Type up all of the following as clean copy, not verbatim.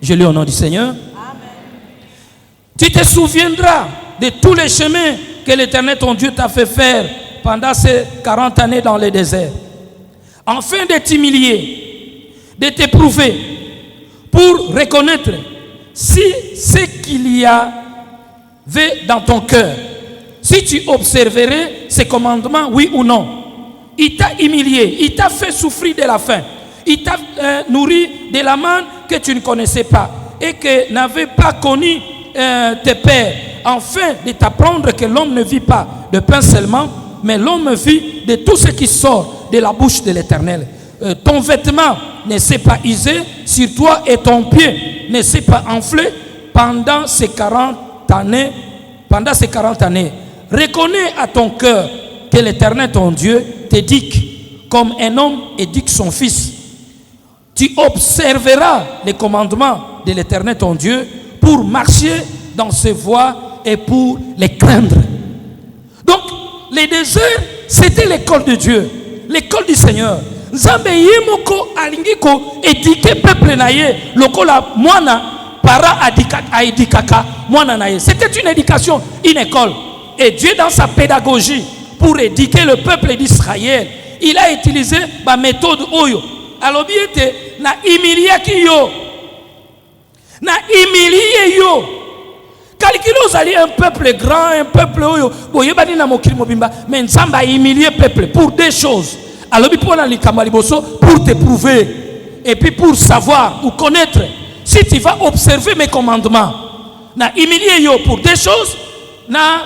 Je lis au nom du Seigneur. Amen. Tu te souviendras de tous les chemins que l'Éternel ton Dieu t'a fait faire pendant ces 40 années dans le désert, afin de t'humilier, de t'éprouver, pour reconnaître si ce qu'il y avait dans ton cœur, si tu observerais ses commandements, oui ou non. Il t'a humilié, il t'a fait souffrir de la faim, il t'a nourri de la manne que tu ne connaissais pas et que n'avaient pas connu tes pères, afin de t'apprendre que l'homme ne vit pas de pain seulement, mais l'homme vit de tout ce qui sort de la bouche de l'Éternel. Ton vêtement ne s'est pas usé sur toi et ton pied ne s'est pas enflé pendant ces 40 années. Reconnais à ton cœur que l'Éternel ton Dieu t'éduque comme un homme éduque son fils. Tu observeras les commandements de l'Éternel ton Dieu pour marcher dans ses voies et pour les craindre. Donc, les déserts, c'était l'école de Dieu, l'école du Seigneur. Nzambe yemoko alingiko éduquer peuple naye lokola mwana para adikaka mwana naye. C'était une éducation, une école. Et Dieu dans sa pédagogie pour éduquer le peuple d'Israël, il a utilisé la méthode oyo. Alors bien était na humilié yo, na humilié yo. Calculez allez un peuple grand, un peuple oyo. Boye bani na mokili mobimba, mais Nzambe a humilié peuple pour deux choses. Alors pour t'éprouver et puis pour savoir ou connaître si tu vas observer mes commandements. Na humilié yo pour des choses, na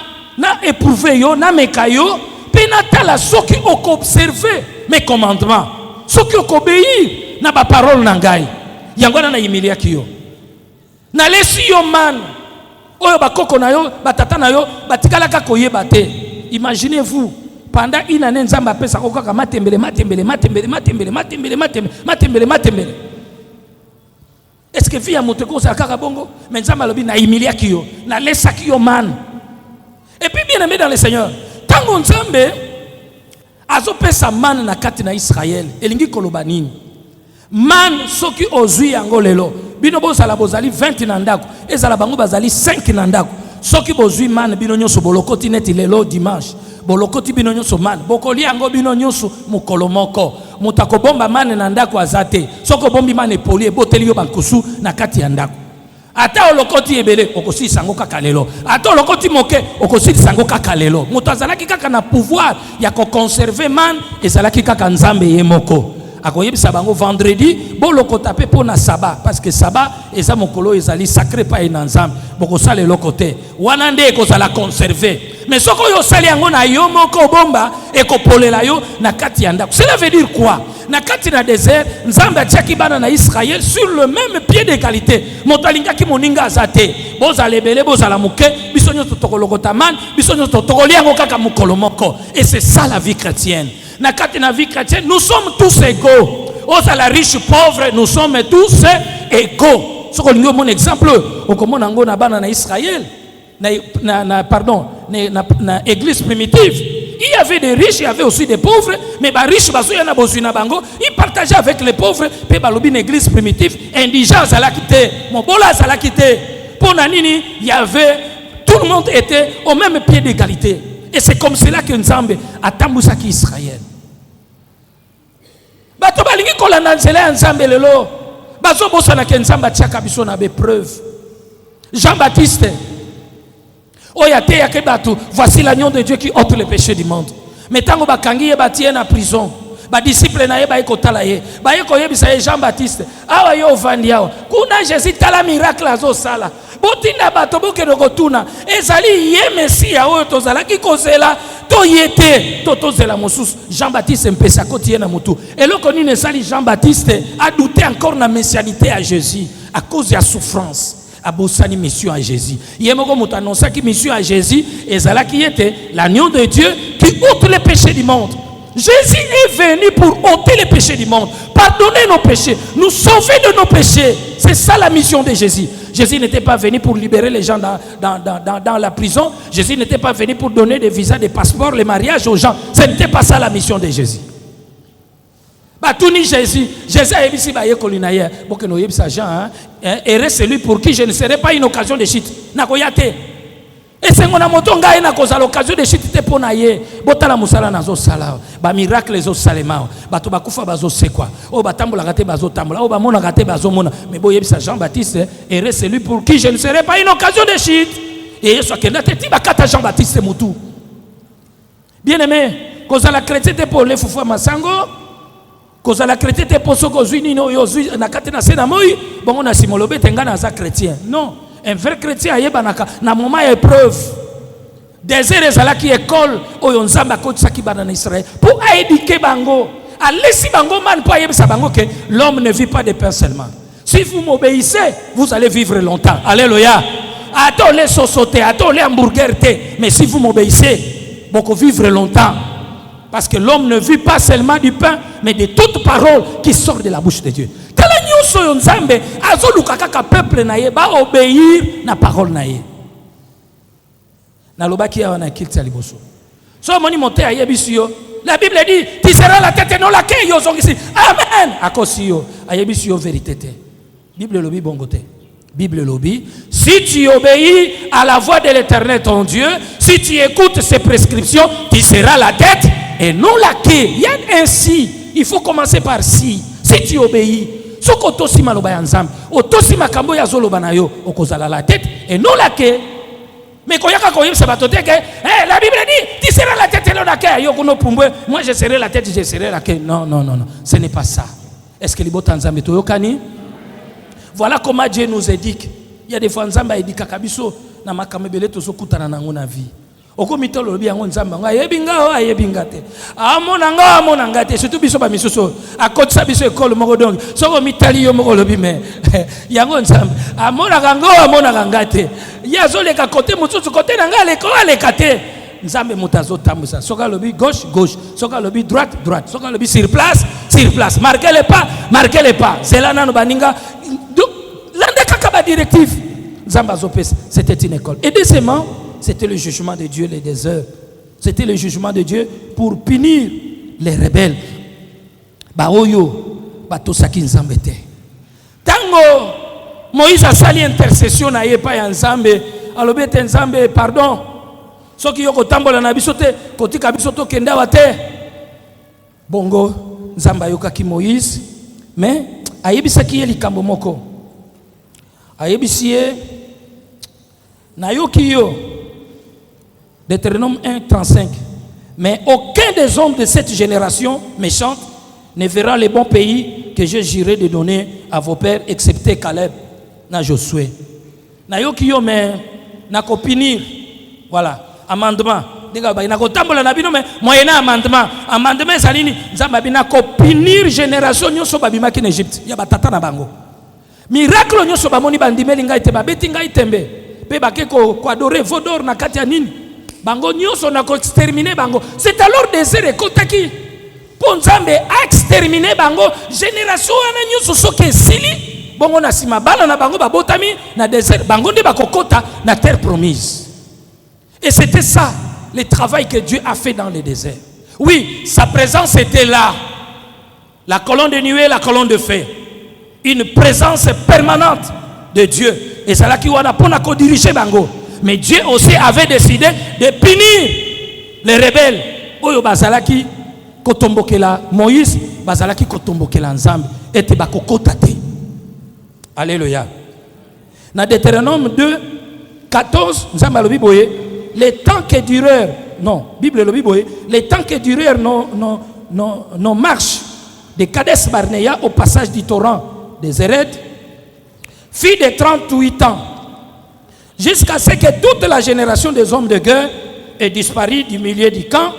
éprouver yo, na mekayo, puis na tala ceux qui ont observé mes commandements, ceux qui ont obéi na ba parole nangai. Yangwana na humilié yo. Na lesi yo man, oyo bakoko na yo, batata na yo, batikalaka koyeba te. Imaginez-vous. Pendant une année, Nzambe appelle ça kokaka matembele. Est-ce que vie a monté comme ça kaka bongo? Mais Nzambe alobi na humilié kiyo, na laissa kiyo man. Et puis bien aimé dans le Seigneur, tango Nzambe azope sa man na kati na Israël, elingi koloba nini? Man soki ozui yango lelo, bino bozala bozali 20 na ndako, ezala bango bazali 5 na ndako. Soki bozui man bino nyonso bolokoti neti lelo dimanche. Bolokoti bino nyonso man bokoli yango bino nyonso mukolo moko mutako bomba man na ndako azate soko bombi man epoli eboteli yo bankusu na kati ya ndako ata olokoti ebele okosi sango kaka lelo ata olokoti moke okosi sango kaka lelo muto azalaki kaka na pouvoir ya ko conserver man ezalaki kaka Nzambe ye moko akoyebisa bango vendredi bolokota pe pona sabbat parce que sabbat eza mokolo ezali sacré pa ina Nzambe bokosala lokote wana nde ekozala conserver. Mais ce que vous savez, cela veut dire quoi? Na kati na désert, Nzambe atiaki bana na Israël sur le même pied d'égalité. Motalinga ki moninga azate. Bozala belé, bozala muke, bisonyo tokolokota man, bisonyo tokoliango kaka mukolo moko. Et c'est ça la vie chrétienne. Na kati na vie chrétienne, nous sommes tous égaux. Ozala riche, pauvre, nous sommes tous égaux. Ce que nous mon exemple, au komona ngo na bana na Israël. Na église primitive, il y avait des riches, il y avait aussi des pauvres, mais les riches, ils partageaient avec les pauvres, puis une église primitive, indigents, pour Nanini, il y avait, tout le monde était au même pied d'égalité. Et c'est comme cela que Nzambe a tambusaki Israël. Bato balingi kolanda nzela Nzambe lelo, bazo bosana ke Nzambe atiaka biso na bepreuve. Jean-Baptiste voici l'agneau de Dieu qui ôte les péchés du monde. Mais tant que bakangi batie na prison, ba disciple na ye ba ekotala ye, ba ekoyebisa ye Jean-Baptiste, awa yo vandiao. Kuna Jésus tala miracle azo sala. Botina bato boke dokotuna, ezali ye Messia oyo tozala ki kozela to yete to tozela mosusu. Jean-Baptiste mpesa kotie na mutu. Et le koni ne sali Jean-Baptiste a douté encore na messianité à Jésus à cause de la souffrance. Abosani mission à Jésus. Yemoko mutu annonça qui mission à Jésus et zala qui était l'agneau de Dieu qui ôte les péchés du monde. Jésus est venu pour ôter les péchés du monde, pardonner nos péchés, nous sauver de nos péchés. C'est ça la mission de Jésus. Jésus n'était pas venu pour libérer les gens dans la prison. Jésus n'était pas venu pour donner des visas, des passeports, les mariages aux gens. Ce n'était pas ça la mission de Jésus. Batuni Jésus a dit ba yekoli na ye boke no yebisa Jean et celui pour qui je ne serai pas une occasion de chute nakoyate et c'est ngona moto ngai na koza l'occasion de chute te pona ye botala musala nazo sala ba miracle zo salema bato bakufa bazo sekwa o batambola kate bazo tambola o ba mona kate bazo mona mais bo yebisa Jean Baptiste et celui pour qui je ne serai pas une occasion de chute et yeso akenda te ti bakata Jean Baptiste mutu bien aimé koza la chrétien te pour le fufu masango koza la chrétien te pour soko zuini no yozui na kate na sena moi bongo na simolobe tenga na za chrétien non un vrai chrétien ayebanaka na moment épreuve désert ezala qui école oyo nzamba kotisaki bana na Israël pour éduquer bango alesi bango man pour ayebisa bango que l'homme ne vit pas de pain seulement. Si vous m'obéissez vous allez vivre longtemps. Alléluia. Attends les sosoté, attends les hamburgers mais si vous m'obéissez beaucoup vivre longtemps. Parce que l'homme ne vit pas seulement du pain, mais de toute parole qui sort de la bouche de Dieu. Tala nyuso yo nzambe azoluka kaka peuple na ye ba obéir na parole na ye. Na lobaki ya wana kilta liboso. So moni monte aye bisio. La Bible dit tu seras la tête et non la queue yo zongisi. Amen. Akosio aye bisio vérité te. Bible lobi bongote. Bible lobby, si tu obéis à la voix de l'Éternel ton Dieu, si tu écoutes ses prescriptions, tu seras la tête et non la queue. Il y a ainsi, il faut commencer par si. Si tu obéis, ce que tu as maloba ensemble, otosi makambo ya zoloba na yo, okozala la tête et non la queue. Mais quand il y a ça va te dire que la Bible dit, tu seras la tête et non la queue. Yo kono pumbwe, moi je serai la tête, je serai la queue. Non, non, non, non, ce n'est pas ça. Est-ce que les bots ensemble to yokani? Voilà comment Dieu nous éduque. Il y a des fois nzamba éduque kabiso na makamebele to sokutana na ngona vie. Okomito lobi yango nzamba nga yebinga te. Amona ngate surtout biso ba misuso akotsa biso ekolo moko donc soko mitali yo moko lobi me yango nzamba amona ngate yazoleka côté mututu côté nanga leka te nzambe mutazo tambusa soka lobi gauche soka lobi droite soka lobi sur place marquez les pas cela nanu baninga l'ande kakaba directive nzamba zopes c'était une école et deuxièmement c'était le jugement de Dieu les déserts c'était le jugement de Dieu pour punir les rebelles baoyo batosaki nzambe te tango Moïse a sali intercession na ye pa ya nzambe alobi te nzambe pardon soki yoko tambola na biso te kotika biso to kenda wa te bongo nzamba yokaki Moïse mais ayebisaki ye likambo moko ayebisi ye na yoki yo Deutéronome 1:35 mais aucun des hommes de cette génération méchante ne verra le bon pays que je jurerai de donner à vos pères excepté Caleb na Josué na yoki yo mais na kopinir voilà amendement dinga ba na kotambola na bino mais moyena amendement salini nzamba bina kopinir génération nyoso babimaki en Égypte ya batata na bango miracle nyoso bamoni bandimeli ngai te babeti ngai tembe pe bakeko ko adorer vodor na kati ya nini bango nyoso na ko exterminer bango c'est alors désert ekotaki pour nzambe a exterminer bango génération wana nyoso soke sili bongo na sima bana na bango babotami na désert bango nde bakokota na terre promise et c'était ça le travail que Dieu a fait dans le désert. Oui, sa présence était là. La colonne de nuée, la colonne de feu. Une présence permanente de Dieu. Et c'est là qu'il y a pour diriger bango. Mais Dieu aussi avait décidé de punir les rebelles. Oyo bazalaki kotombokela Moïse, bazalaki kotombokela Nzambe et te bakokota te. Alléluia. Dans Deutéronome 2:14, Nzambe alobi boye les temps que durèrent, non, Bible le Bible, les temps que durèrent nos marches de Kades Barnea au passage du torrent des Héred, fit de 38 ans, jusqu'à ce que toute la génération des hommes de guerre ait disparu du milieu du camp,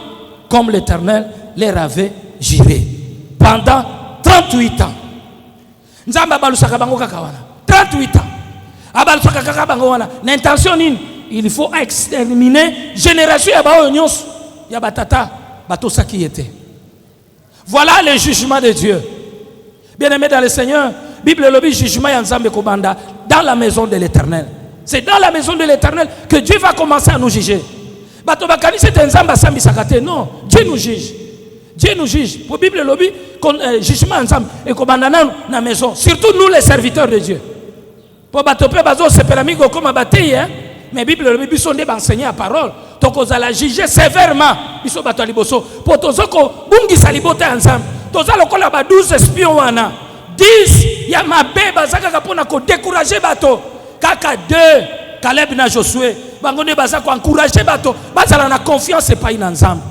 comme l'Éternel leur avait juré. Pendant 38 ans. Nzamba balusaka bango kakawana. 38 ans. Abalusaka kaka bango wana. L'intention nini? Il faut exterminer génération ya bao nyos ya batata batosaki yete. Voilà le jugement de Dieu. Bien-aimés dans le Seigneur, Bible le jugement ya nzambe kobanda dans la maison de l'Éternel. C'est dans la maison de l'Éternel que Dieu va commencer à nous juger. Bato bakani c'est nzamba sambi sakate. Non, Dieu nous juge. Dieu nous juge. Pour la Bible, lobby, jugement ensemble et qu'on dans la maison. Surtout nous, les serviteurs de Dieu. Pour batopé, bazo, c'est peramigo comme à bataille, hein. Mais la Bible, le Bible, sont des enseigner la parole. Donc, on a juger sévèrement. Ils sont battus à liboso. Pour tous ceux qui bungi saliboté ensemble. Tous ceux qui ont 12 espions, 10, il y a ma bébé, bazaka pour décourager bateau. Kaka 2, Caleb na Josué. Bangone bazaka encourager bateau. Bazala na confiance et pas ensemble.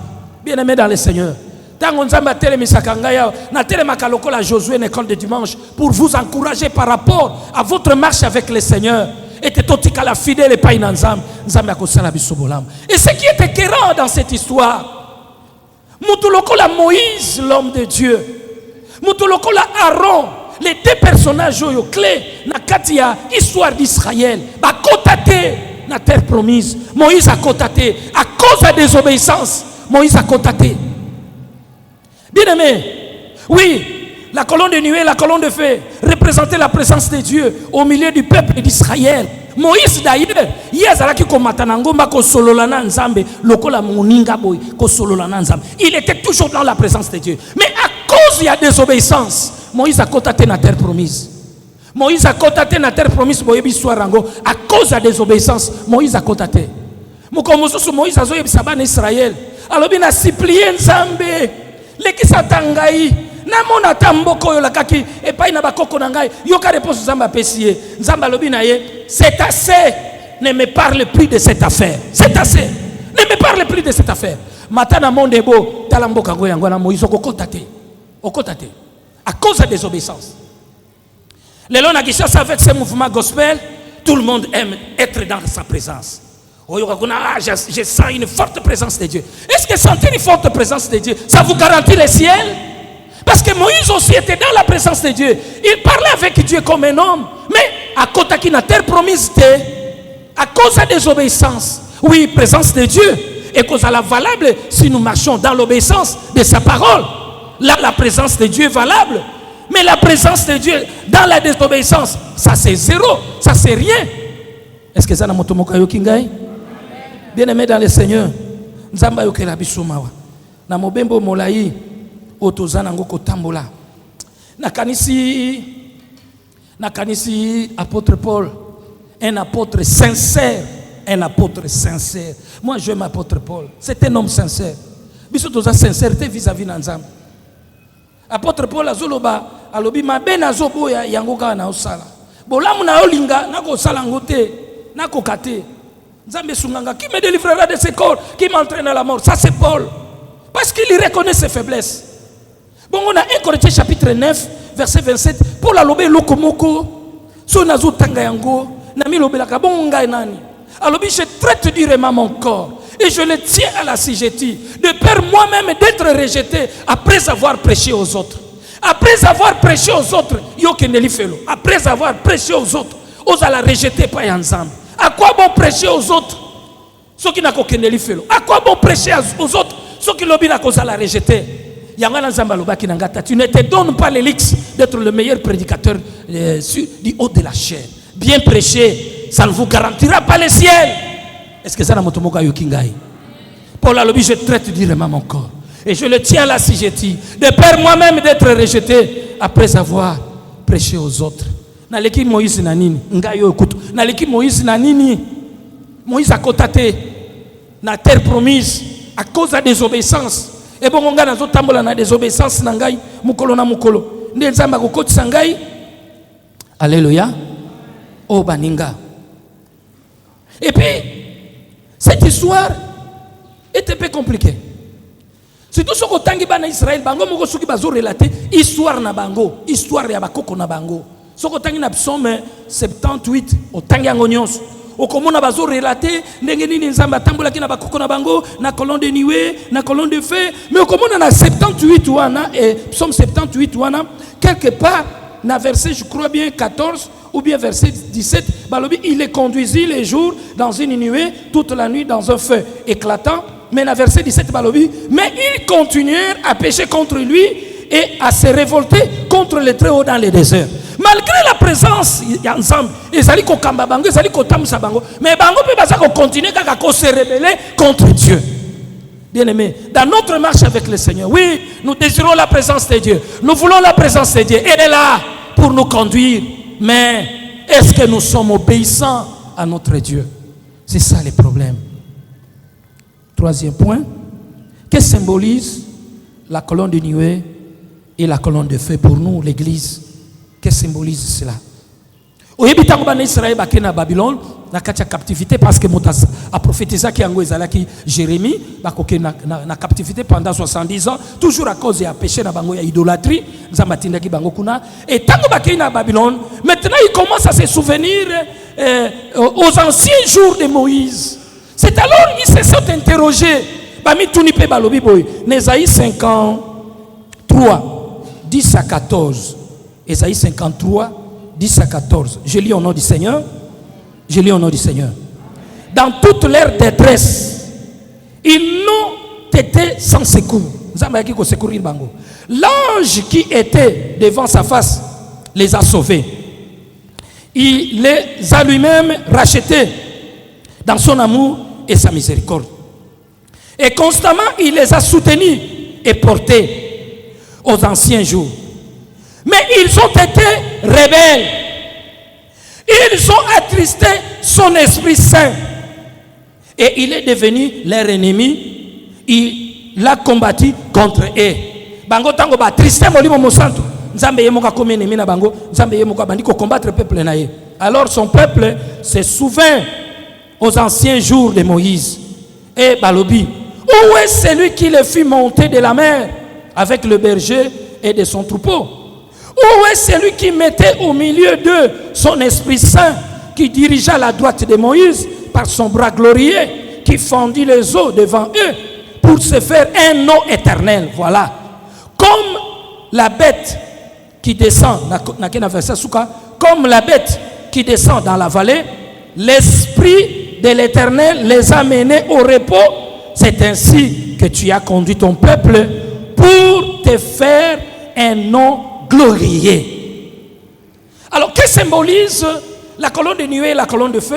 Bien-aimés dans le Seigneur. Tant qu'on a télémisakangaya, na télémakalokola Josué l'école de dimanche pour vous encourager par rapport à votre marche avec le Seigneur. Et la fidèle et pas ensemble. Et ce qui est écœurant dans cette histoire, Moutoulokola Moïse, l'homme de Dieu, Moutoulokola Aaron, les deux personnages clés dans l'histoire d'Israël, a cotaté la terre promise. Moïse a cotaté à cause de la désobéissance. Moïse a cotaté. Bien aimé, oui, la colonne de nuée, la colonne de feu représentait la présence de Dieu au milieu du peuple d'Israël. Moïse d'ailleurs, il était toujours dans la présence de Dieu. Mais à cause de la désobéissance, Moïse a cotaté la terre promise. Moïse a cotaté la terre promise à cause de la désobéissance. Moïse a cotaté. Moïse a zoé Israël. Alors il a supplié Nzambe. Leki satangai na mona tamboko yo lakaki et pas na bakoko na ngai yoka réponse Nzamba pesie Nzamba lobi na ye c'est assez, ne me parle plus de cette affaire, c'est assez, ne me parle plus de cette affaire. Matana monde beau talamboka ngo yango na Moïse okotate à cause de la désobéissance. Les gens qui chassent avec ce mouvement gospel, tout le monde aime être dans sa présence. Je sens une forte présence de Dieu. Est-ce que sentir une forte présence de Dieu, ça vous garantit le ciel? Parce que Moïse aussi était dans la présence de Dieu. Il parlait avec Dieu comme un homme. Mais à côté de la terre promise, à cause de la désobéissance, oui, présence de Dieu est cause à la valable si nous marchons dans l'obéissance de sa parole. Là, la présence de Dieu est valable. Mais la présence de Dieu dans la désobéissance, ça c'est zéro, ça c'est rien. Est-ce que ça n'a pas motomoka yokingai? Bien-aimé dans le Seigneur, Nzamba yokela bisomawa. Na mobembo molai otozana ngoko tambola. Nakanisi apôtre Paul, un apôtre sincère, Moi j'aime apôtre Paul. C'est un homme sincère. Biso toza sincérité vis-à-vis d'Nzamba. Apôtre Paul azoloba alobi mabe nazoboya yango ka na osala. Bolamu na olinga nako sala ngote, nako kate. Nzambe sunganga, qui me délivrera de ce corps qui m'entraîne à la mort? Ça c'est Paul. Parce qu'il reconnaît ses faiblesses. Bon, on a 1 Corinthiens chapitre 9, verset 27. Paul a lobé lokomoko, so nazo tanga yango, nami lobelaka bon ngai nani. Alors je traite durement mon corps et je le tiens à la l'assujetti de peur moi-même d'être rejeté après avoir prêché aux autres. Après avoir prêché aux autres, après avoir prêché aux autres, on a la rejeter pas ensemble. À quoi bon prêcher aux autres? Ceux qui n'ont qu'un fait. À quoi bon prêcher aux autres? Ceux qui l'ont la rejeter. Tu ne te donnes pas l'élixir d'être le meilleur prédicateur du haut de la chair. Bien prêcher, ça ne vous garantira pas le ciel. Est-ce que ça n'a pas yokingai? Paul a l'objet, je traite durement mon corps. Et je le tiens là si j'ai dit. De peur moi-même d'être rejeté après avoir prêché aux autres. Naleki Moïse nanini ngayo ekutu naleki Moïse nanini Moïse a cotaté na terre promise à cause de la désobéissance et bon on nazo tambola na désobéissance na ngai mukolo na mukolo nde Nzamba ko kotisa ngai. Alléluia. Oh baninga. Et puis cette histoire est un peu compliquée. Surtout ce que tangi bana Israël bango moko soki bazo relater histoire na bango, histoire ya bakoko na bango. Ce que tu as psaume 78 au tangango nyonso okomona bazo relater ndenge nini Nzamba tambola ki na bakoko na bango na colonne de nuée na colonne de feu mais okomona na 78 wana et psaume 78 wana quelque part na verset je crois bien 14 ou bien verset 17 balobi il les conduisit les jours dans une nuée toute la nuit dans un feu éclatant mais na verset 17 balobi mais ils continuèrent à pécher contre lui et à se révolter contre le Très-Haut dans le désert. Malgré la présence ensemble, ils allaient kokamba bango, ils allaient kotamsa bango, mais bango peut pas continuer à se rebeller contre Dieu. Bien-aimés, dans notre marche avec le Seigneur, oui, nous désirons la présence de Dieu. Nous voulons la présence de Dieu. Elle est là pour nous conduire. Mais est-ce que nous sommes obéissants à notre Dieu? C'est ça le problème. Troisième point, que symbolise la colonne de nuée et la colonne de feu pour nous, l'Église? Que symbolise cela? Au début, quand Israël est à Babylone, na captivité parce que Motas a prophétisé qu'il y a Jérémie na captivité pendant 70 ans, toujours à cause de péché na bango ya idolâtrie, et tant que na Babylone, maintenant il commence à se souvenir aux anciens jours de Moïse. C'est alors ils se sont interrogés. Bami tunipe balobi boy, Ésaïe 53 10 à 14. Ésaïe 53 10 à 14. Je lis au nom du Seigneur. Je lis au nom du Seigneur. Dans toute leur détresse, ils n'ont été sans secours. L'ange qui était devant sa face les a sauvés. Il les a lui-même rachetés dans son amour et sa miséricorde. Et constamment, il les a soutenus et portés aux anciens jours. Mais ils ont été rebelles. Ils ont attristé son Esprit Saint. Et il est devenu leur ennemi. Il l'a combattu contre eux. Bango tango ba triste molimo mosanto. Nzambe yemoka comme ennemi na bango. Nzambe yemoka bandiko combattre peuple na ye. Alors son peuple se souvint aux anciens jours de Moïse. Et balobi, où est celui qui le fit monter de la mer avec le berger et de son troupeau? Où est celui qui mettait au milieu d'eux son Esprit Saint, qui dirigea la droite de Moïse par son bras glorieux, qui fendit les eaux devant eux pour se faire un nom éternel? Voilà. Comme la bête qui descend, comme la bête qui descend dans la vallée, l'Esprit de l'Éternel les a menés au repos. C'est ainsi que tu as conduit ton peuple pour te faire un nom glorieux. Alors, que symbolise la colonne de nuée et la colonne de feu?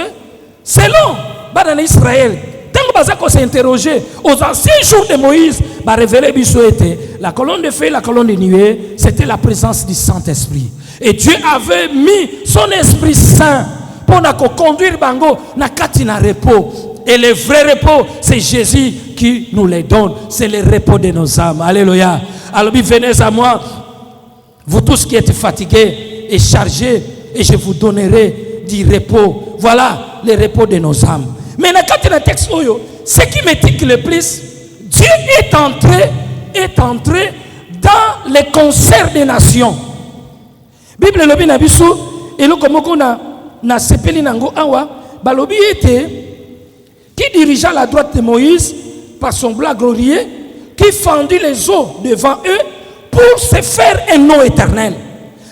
Selon Badan Israël, tant que s'est interrogé aux anciens jours de Moïse, la colonne de feu et la colonne de nuée, c'était la présence du Saint-Esprit. Et Dieu avait mis son Esprit Saint pour conduire Bango na katina repos. Et le vrai repos, c'est Jésus qui nous les donne. C'est le repos de nos âmes. Alléluia. Alors, venez à moi, vous tous qui êtes fatigués et chargés, et je vous donnerai du repos. Voilà le repos de nos âmes. Mais dans le texte, ce qui me tique le plus, Dieu est entré dans les concerts des nations. Bible lobi na biso et le komoko na sepeli nango awa balobi était qui dirigea la droite de Moïse par son bras glorieux, qui fendit les eaux devant eux pour se faire un nom éternel.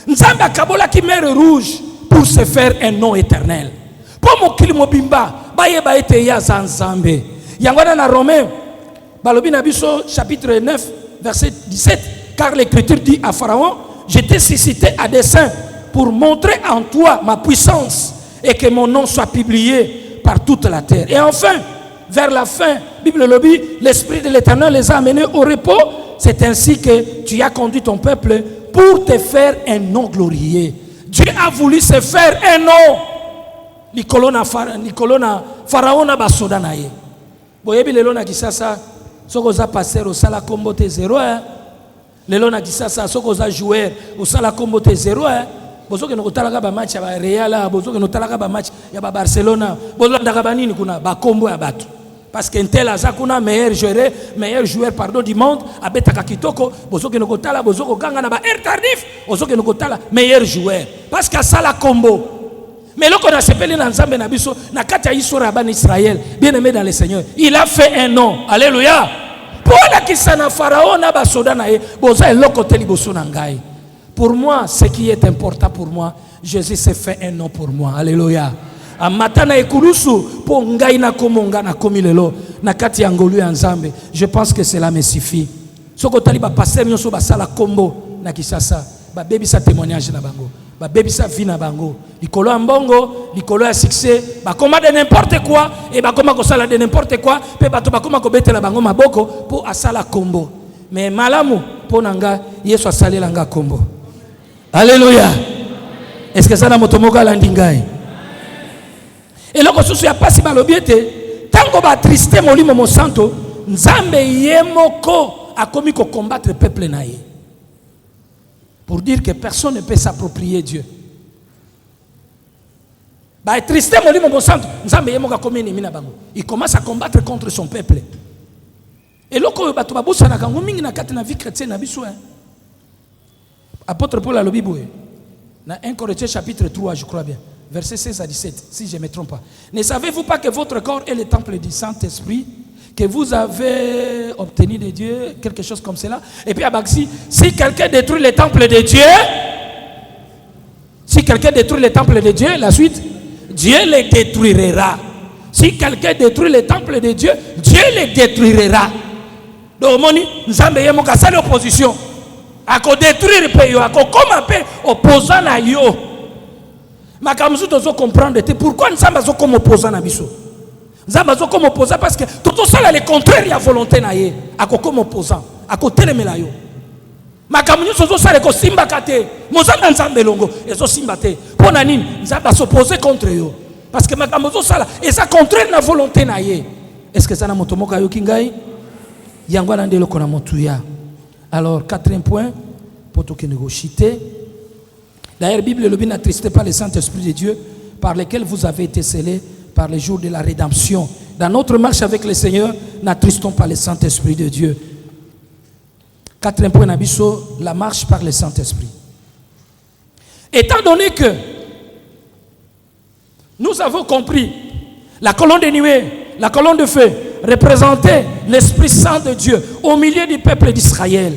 Nzamba kabola qui mer rouge pour se faire un nom éternel. Pour mon kilimo bimba baye ba ete ya zanzambe. Yangwana na Romains balobi na biso chapitre 9 verset 17, car l'écriture dit à Pharaon, je t'ai suscité à dessein pour montrer en toi ma puissance et que mon nom soit publié par toute la terre. Et enfin, vers la fin, Bible le dit, l'Esprit de l'Éternel les a amenés au repos. C'est ainsi que tu as conduit ton peuple pour te faire un nom glorieux. Dieu a voulu se faire un nom. Nicolona Pharaon na basoda na ye. Boyebi lelo na kisasa soko za passer au sala kombo te 0 lelo na kisasa soko za joueur au sala kombo te 0 bozoke no kotalaka ba match ya ba Real, bozoke no talaka ba match ya ba Barcelona, bozondaka ba nini kuna ba kombo ya bato. Parce que tel azakuna meilleur joueur du monde abetaka kitoko, bozoke no kotala bozoko ganga na ba air tardif, bozoke no kotala meilleur joueur parce que ça la combo. Mais loko na sepeli na nzambe na biso na kati ya histoire ya ban Israël, bien-aimé dans le Seigneur, il a fait un nom. Alléluia. Pour la kisana Pharaon na ba soda na ye, boza eloko teli boso na ngai. Pour moi, ce qui est important pour moi, Jésus s'est fait un nom pour moi. Alléluia. Amatana ekulusu po ngai na komonga na komilelo na kati ya ngolu ya nzambe. Je pense que cela me suffit. Soko tali ba pasteur nyonso ba sala kombo na Kisasa, ba baby sa témoignage na bango. ba bebisa vie na bango likolo ya mbongo likolo ya succès bakoma de n'importe quoi et bakoma kosala de n'importe quoi pe bato bakoma kobetela bango maboko po asala kombo mais malamu po nanga Yesu asalela nga kombo. Alléluia. Est-ce que ça na moto moko alandi ngai? Et loko susu ya pasi balobi ete tango ba triste molimo mo santo nzambe ye moko akomi ko combattre peuple na ye. Pour dire que personne ne peut s'approprier Dieu. Bah, triste, il commence à combattre contre son peuple. Et là, apôtre Paul a le Bible, dans 1 Corinthiens chapitre 3, je crois bien, verset 16 à 17, si je ne me trompe pas. Ne savez-vous pas que votre corps est le temple du Saint-Esprit, que vous avez obtenu de Dieu, quelque chose comme cela? Et puis à Baxi, si quelqu'un détruit le temple de Dieu, la suite, Dieu les détruira. Si quelqu'un détruit le temple de Dieu, Dieu les détruira. Donc, nous avons une opposition. À détruire le pays, à comme opposant à yo. Mais comme nous devons comprendre, pourquoi nous sommes comme opposants à Bissot? Nous sommes comme opposants parce que tout ça est le contraire de la volonté na ye. À comme opposant, à côté de la yo. Mais comme nous sommes comme simba kate, nous sommes ensemble longo, et so simba te. Pour nani, nous sommes s'opposer contre yo. Parce que comme nous sommes et ça contraire de la volonté na ye. Est-ce que ça na motomoka yo kingai? Yangwa nandelo kona motuya. Alors, quatrième point, pour tout négocier. D'ailleurs, la Bible le n'attristez pas le Saint-Esprit de Dieu par lequel vous avez été scellés par les jours de la rédemption. Dans notre marche avec le Seigneur, n'attristons pas le Saint-Esprit de Dieu. Quatrième point, Nabiso, la marche par le Saint-Esprit. Étant donné que nous avons compris la colonne de nuée, la colonne de feu, représentait l'Esprit Saint de Dieu au milieu du peuple d'Israël.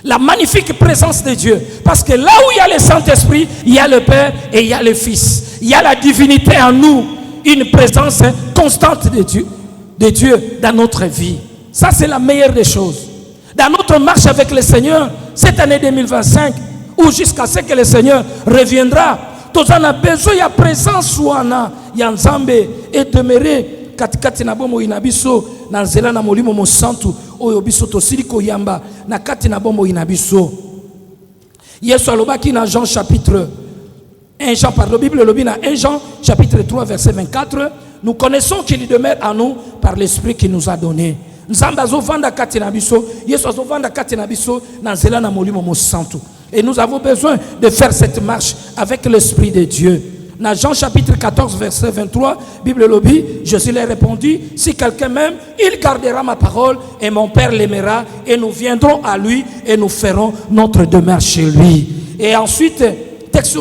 La magnifique présence de Dieu. Parce que là où il y a le Saint-Esprit, il y a le Père et il y a le Fils. Il y a la divinité en nous. Une présence constante de Dieu dans notre vie. Ça, c'est la meilleure des choses. Dans notre marche avec le Seigneur, cette année 2025, ou jusqu'à ce que le Seigneur reviendra, tous on a besoin de la présence ouana, Yanzambe, et demeurer katikati na bomo inabiso na nzela na molimo mo santu oyo biso tosili koyamba na kati na bomo inabiso. Yesu alobaki na Jean chapitre 1 Jean par la Bible lobi na 1 Jean chapitre 3 verset 24, nous connaissons qu'il demeure en nous par l'esprit qu'il nous a donné. Nzamba azovanda kati na biso, Yesu azovanda kati na biso na nzela na molimo mo santu. Et nous avons besoin de faire cette marche avec l'esprit de Dieu. Dans Jean chapitre 14 verset 23, Bible lobby, Jésus leur répondu, si quelqu'un m'aime, il gardera ma parole et mon Père l'aimera et nous viendrons à lui et nous ferons notre demeure chez lui. Et ensuite, texte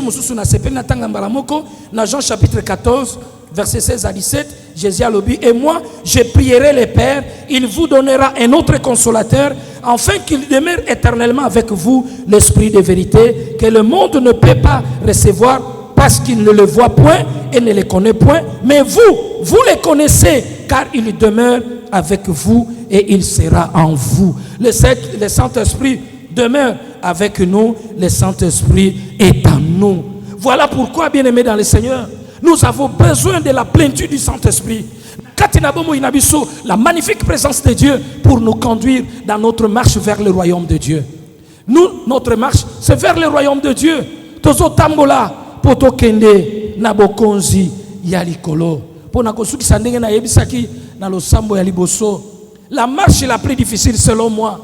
dans Jean chapitre 14 verset 16 à 17, Jésus a lobby, et moi je prierai le Père, il vous donnera un autre consolateur afin qu'il demeure éternellement avec vous, l'esprit de vérité que le monde ne peut pas recevoir parce qu'il ne le voit point et ne le connaît point, mais vous le connaissez, car il demeure avec vous et il sera en vous. Le Saint-Esprit demeure avec nous, le Saint-Esprit est en nous. Voilà pourquoi, bien-aimés dans le Seigneur, nous avons besoin de la plénitude du Saint-Esprit. La magnifique présence de Dieu pour nous conduire dans notre marche vers le royaume de Dieu. Nous, notre marche, c'est vers le royaume de Dieu. Tozo tambola. Poto kende na bokonzi ya likolo. Pona kosuki sandenge na yebisaki na losambo ya liboso. La marche la plus difficile selon moi,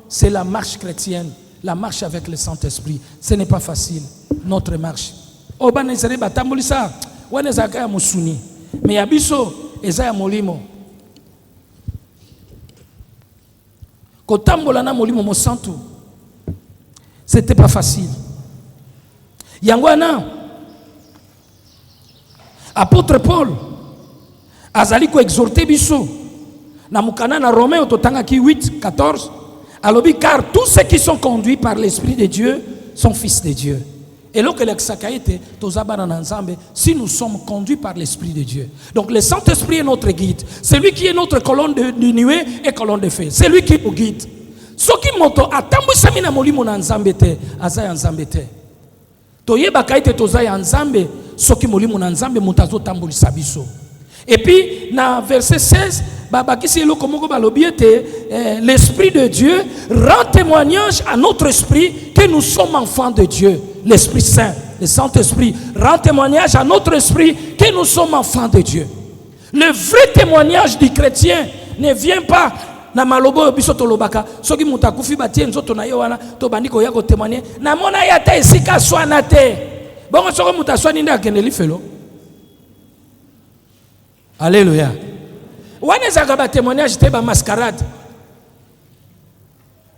c'est la marche chrétienne, la marche avec le Saint-Esprit. Ce n'est pas facile, notre marche. Oba nezere batambolisa, wana zaka ya musuni. Mais yabiso eza ya molimo. Kotambola na molimo mo santu. C'était pas facile. Yangwana apôtre Paul azali ko exhorter biso na mukana na Romains ototangaki 8:14 alobi, car tous ceux qui sont conduits par l'esprit de Dieu sont fils de Dieu. Et là que l'exakaïte tozabana na nzambe, si nous sommes conduits par l'esprit de Dieu. Donc le Saint-Esprit est notre guide, c'est lui qui est notre colonne de nuée et colonne de feu, c'est lui qui nous guide. Soki moto atambwisami na molimo na nzambe te, azaya nzambe te. Toyeba kaite toza ya nzambe, soki molimo na nzambe mutazo tambolisa biso. Et puis, dans verset 16, l'Esprit de Dieu rend témoignage à notre esprit que nous sommes enfants de Dieu. L'Esprit Saint, le Saint-Esprit, rend témoignage à notre esprit que nous sommes enfants de Dieu. Le vrai témoignage du chrétien ne vient pas na malobo biso tolobaka soki mutakufi batie nzoto na yewana to bandiko yako témoigner na mona yata esika swana te bongo soki mutaswani nda keneli felo. Alléluia. Wana zaka ba témoignage te ba mascarade.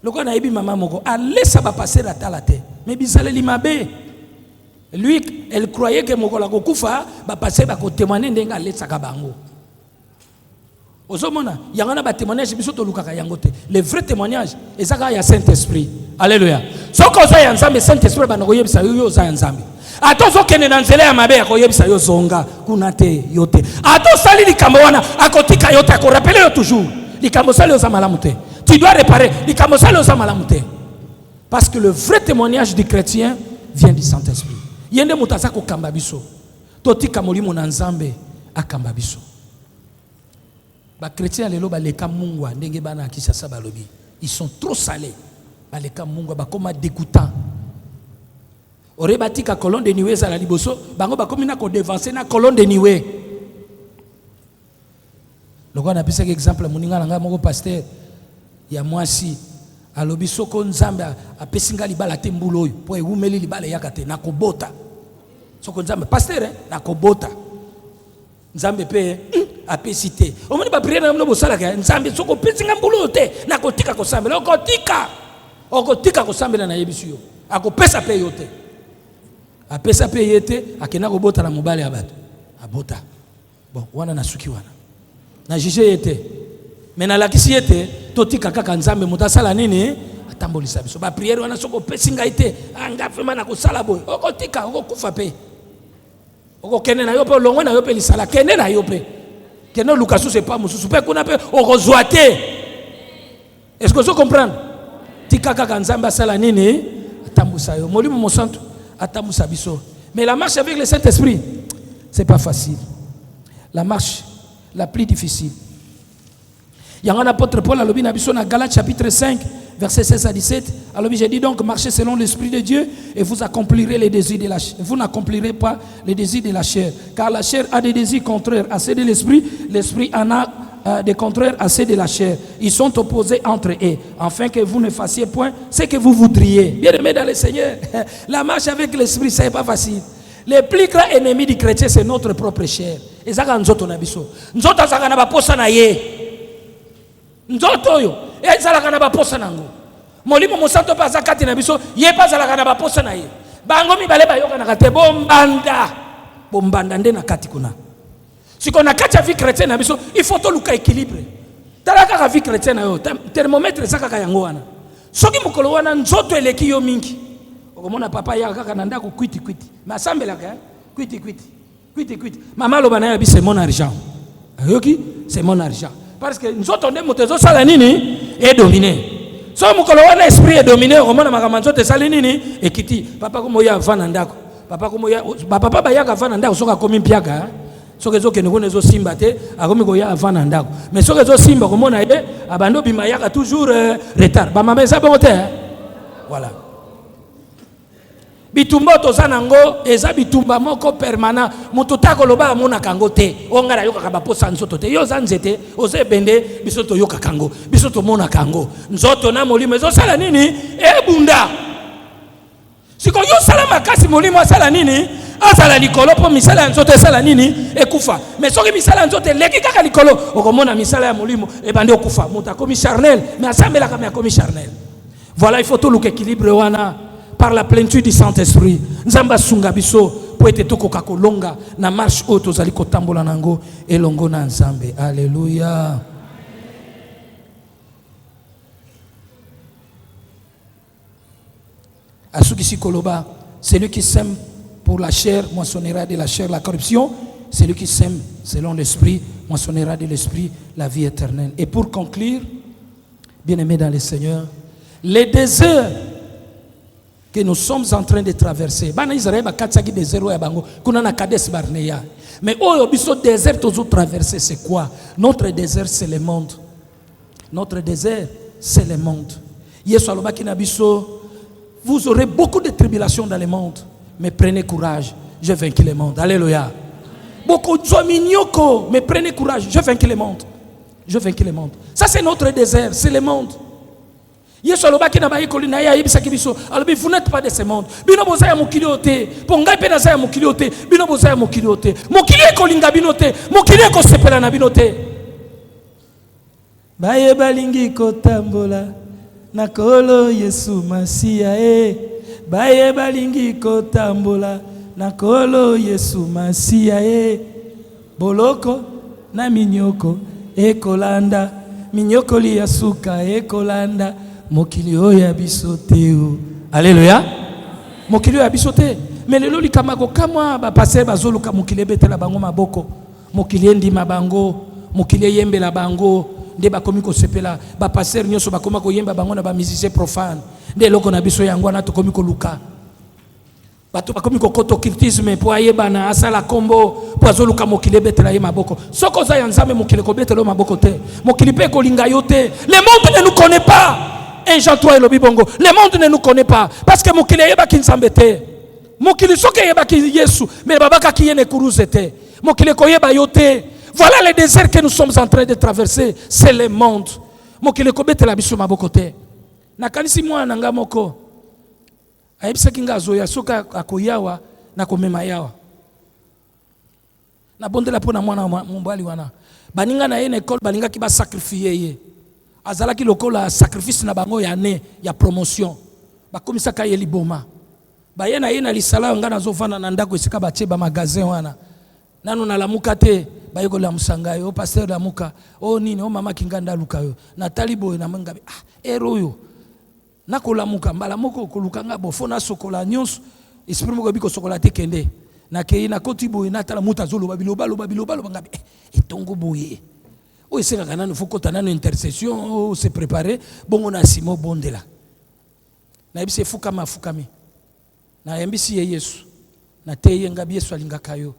Loko na ibi mama moko alesa ba passer la talate. Mais bizale limabe. Lui, elle croyait que moko la kokufa ba passer ba ko témoigner ndenga alesa ka bango. Ozomona, yangana ba témoignage biso to lukaka yango te. Le vrai témoignage ezaka ya Saint-Esprit. Alléluia. Soko za ya nzambe Saint-Esprit ba noyebisa yo za ya nzambe. Atozo kene na nzela ya mabe akoyebisa yo zonga kuna te yote. Ato sali likambo wana akotika yote akorapele yo toujours. Likambo sali yo za malamu te. Tu dois réparer likambo sali yo za malamu te. Parce que le vrai témoignage du chrétien vient du Saint-Esprit. Yende mutaza ko kamba biso. Totika molimo na nzambe akamba biso. Ba chrétien lelo ba leka mungwa ndenge bana akisasa balobi. Ils sont trop salés. Ba leka mungwa ba koma dégoûtant. Orebati ka colonne de niwe za la liboso bango ba komina ko devancer na colonne de niwe. Loko na pesa exemple muninga nga moko pasteur ya mwasi alobi soko nzambe apesinga libala te mbulu oyo po ewumeli libala yakate na kobota. Soko nzambe pasteur na kobota. Nzambe pe apesite. Omoni ba prière na mno bosala ka nzambe soko pesinga mbulu te na kotika ko sambela okotika. Okotika ko sambela na yebisu yo. Akopesa pe yote. Apesa pe yete akena ko bota na mobali abato. Abota. Bon, wana na suki wana. Na jije yete. Mena la kisi yete totika kaka nzambe mutasala nini? Atambolisa biso. Ba prière wana soko pesinga ite anga fema na ko sala boy. Okotika okokufa pe. Okokene na yo pe longo na yo pe lisala kene na yo pe. Kene lukasu c'est pas mususu pe kuna pe okozwate. Est-ce que vous comprenez? Tika kaka nzambe sala nini? Atambusa yo. Molimo mosantu atambusa biso. Mais la marche avec le Saint-Esprit, c'est pas facile. La marche la plus difficile. Il y a un apôtre Paul à l'objet dans Galates chapitre 5, versets 16 à 17. Alors j'ai dit donc, marchez selon l'Esprit de Dieu et vous accomplirez les désirs de la chair. Vous n'accomplirez pas les désirs de la chair. Car la chair a des désirs contraires à ceux de l'Esprit. L'Esprit en a des contraires à ceux de la chair. Ils sont opposés entre eux, afin que vous ne fassiez point ce que vous voudriez. Bien aimé dans le Seigneur, la marche avec l'Esprit, ce n'est pas facile. Le plus grand ennemi du chrétien, c'est notre propre chair. Et ça, c'est notre nabiso. Nzoto azaka ba posa na ye. Nzoto yo, ezalaka na ba posa nango. Molimo mosanto pa zakati na biso, ye pa zalaka na ba posa na ye. Bango mibale bayoka na kate bombanda. Bombanda nde na kati kuna. Si on a quatre vie chrétienne na biso, il faut tout luka équilibre. Talaka ka vie chrétienne yo, thermomètre zakaka yango wana. Soki mukolo wana nzoto eleki yo mingi. Okomona papa ya kaka na ndako kwiti kwiti. Masambelaka kwiti kwiti. Kwiti kwiti. Mama loba na yabi c'est mon argent. Ayoki, c'est mon argent. Parce que nous autres, nous sala nini est dominé. So mukolo wana esprit est dominé, okomona makamanzo te sala nini ekiti. Papa komo ya vana ndako. Papa komo ya papa ba ya ka vana ndako soka komi mpiaka. Soka zo kene konezo simba te, akomi ko ya vana ndako. Mais soka zo simba komona ye abando bima ya ka toujours retard. Ba mama ça bon te. Voilà. Bitumba tozanango eza bitumba moko permanent mutu takoloba amona kango te ongara yoka ka baposa nzoto te yo zanzete oze bende bisoto yoka kango bisoto mona kango nzoto na molimo ezo sala nini ebunda siko yo sala makasi molimo sala nini azala likolo po misala nzoto sala nini ekufa mais soki misala nzoto leki kaka likolo okomona misala ya molimo ebande okufa mutu akomi charnel mais asambela kama akomi charnel. Voilà, il faut tout l'équilibre wana par la plénitude du Saint-Esprit. Nzamba sunga biso po ete tokoka kolonga na marche oyo tozali kotambola nango elongo na Nzambe. Alléluia. Asukisi koloba, celui qui sème pour la chair moissonnera de la chair la corruption, celui qui sème selon l'esprit moissonnera de l'esprit la vie éternelle. Et pour conclure, bien-aimés dans le Seigneur, les désirs que nous sommes en train de traverser. Bana Israël ba katsaki désert ya bango kuna na Kades Barnea. Mais au biso désert toujours traverser c'est quoi? Notre désert c'est le monde. Notre désert c'est le monde. Yesu alobaki na biso, vous aurez beaucoup de tribulations dans le monde, mais prenez courage, j'ai vaincu le monde. Alléluia. Beaucoup de mignoko, mais prenez courage, j'ai vaincu le monde. Je vaincu le monde. Ça c'est notre désert, c'est le monde. Yesu alobaki na bayekoli na ya yebisaki biso alobi vous n'êtes pas de ce monde bino bozaya mokili ote po ngai pe nazaya mokili ote bino bozaya mokili ote mokili ekolinga bino te mokili ekosepela na bino te baye balingi kotambola na kolo Yesu Masia baye balingi kotambola na kolo Yesu Masia boloko na minyoko ekolanda minyokoli ya suka ekolanda mokili oya bisote. Alléluia. Mokili oya bisote. Mais lelo likamako kamwa ba passer bazoluka mokili betela bango maboko. Mokili ndima bango, mokili yembela bango, nde bakomi ko sepela ba passer nyoso bakoma ko yemba bango na ba musicien profane. Nde loko na biso yango na tokomi ko luka. Bato bakomi ko koto cultisme po ayeba na asala kombo po azoluka mokili betela ye maboko. Soko za yanzame mokili ko betela maboko te. Mokili pe ko linga yo te. Le monde ne nous connaît pas. 1 Jean 3 et le Bibongo. Le monde ne nous connaît pas. Parce que Mokili yeba ki nsambete. Mokili soke yeba ki Yesu. Mais babaka ki yene kuruzete. Mokili ko yeba yote. Voilà le désert que nous sommes en train de traverser. C'est le monde. Mokili ko bete la biso maboko te. Nakanisi mwa nanga moko. Ayebisa kinga zoya soka akoyawa na komema yawa. Na bondela pona mwana mbali wana. Baninga na yene école baninga ki ba sacrifier ye. Azalaki lokola sacrifice na bango ya ne ya promotion bakomisa ka yeli boma bayena yena lisala ngana zovana na ndako esika batie ba magasin wana nanu na lamuka te bayeko la musanga yo pasteur la muka o nini o mama kinganda luka yo na talibo na mangabe ero yo nakola muka mbala moko kolukanga bofona sokola nyonso esprit moko biko sokola te kende na kei na kotibo na tala muta zolo babiloba ngabe etongo boye. O esika kana no foko tanano intercession o se préparer bongo na simo bondela na ebise fukami na yembisi ye Yesu na te yenga Yesu alingaka yo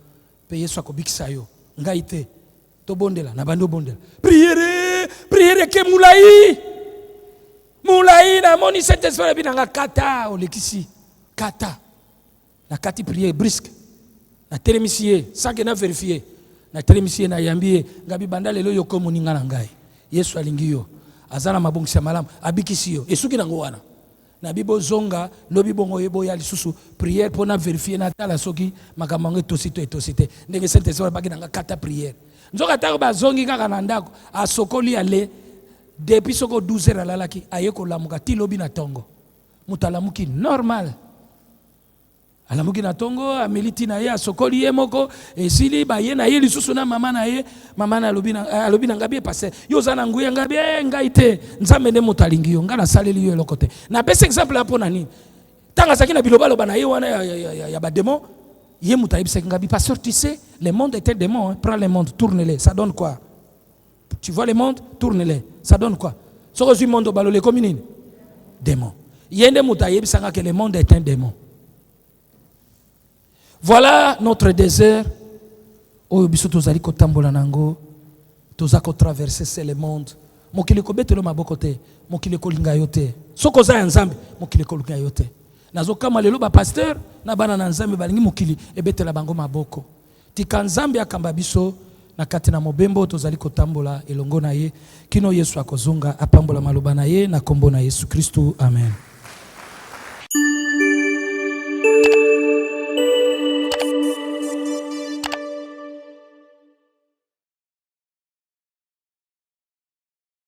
pe Yesu akobikisa yo ngai te to bondela na bando bondela priere ke mulai na moni cette esprit binanga kata olekisi kata na kati priere brisque na telemisier sans que na vérifier na telemisier na yambie ngabi banda lelo yoko moninga na ngai Yesu alingi yo azana mabongisa malamu abikisi yo esuki nango wana na bibo zonga lobi bongo yebo ya lisusu prière pona vérifier na tala soki makamango etosite ndenge sainte esprit baki nanga kata prière nzoka tako bazongi kaka na ndako asokoli ale depuis soko 12h alalaki ayeko lamuka ti lobi na tongo mutalamuki normal alamuki na tongo ameliti na ye asokoli ye moko esili ba ye na ye lisusu na mama na ye mama na alobi na ngabi passé yo zana nguya ngabi ngai te nzambe nde motalingi yo ngana saleli yo eloko te na pesa exemple hapo na nini tanga saki na bilobaloba na ye wana ya ba démon ye mutayibisa ngabi pasteur tu sais le monde est un démon hein? Prends le monde tourne-le ça donne quoi tu vois le monde tourne-le ça donne quoi soko du monde balole comme nini démon yende mutayibisa nga que le monde est un démon. Voilà notre désert. Oyo biso tozali kotambola nango, tozako traverser c'est le monde. Mokili ko betelo maboko te, mokili ko linga yo te. Soko za nzambe, mokili ko linga yo te. Nazo kama lelo ba pasteur na bana na nzambe balingi mokili ebetela bango maboko. Tika nzambe akamba biso na kati na mobembo tozali kotambola elongo na ye kino Yesu akozonga apambola maloba na ye na kombo na Yesu Kristo. Amen.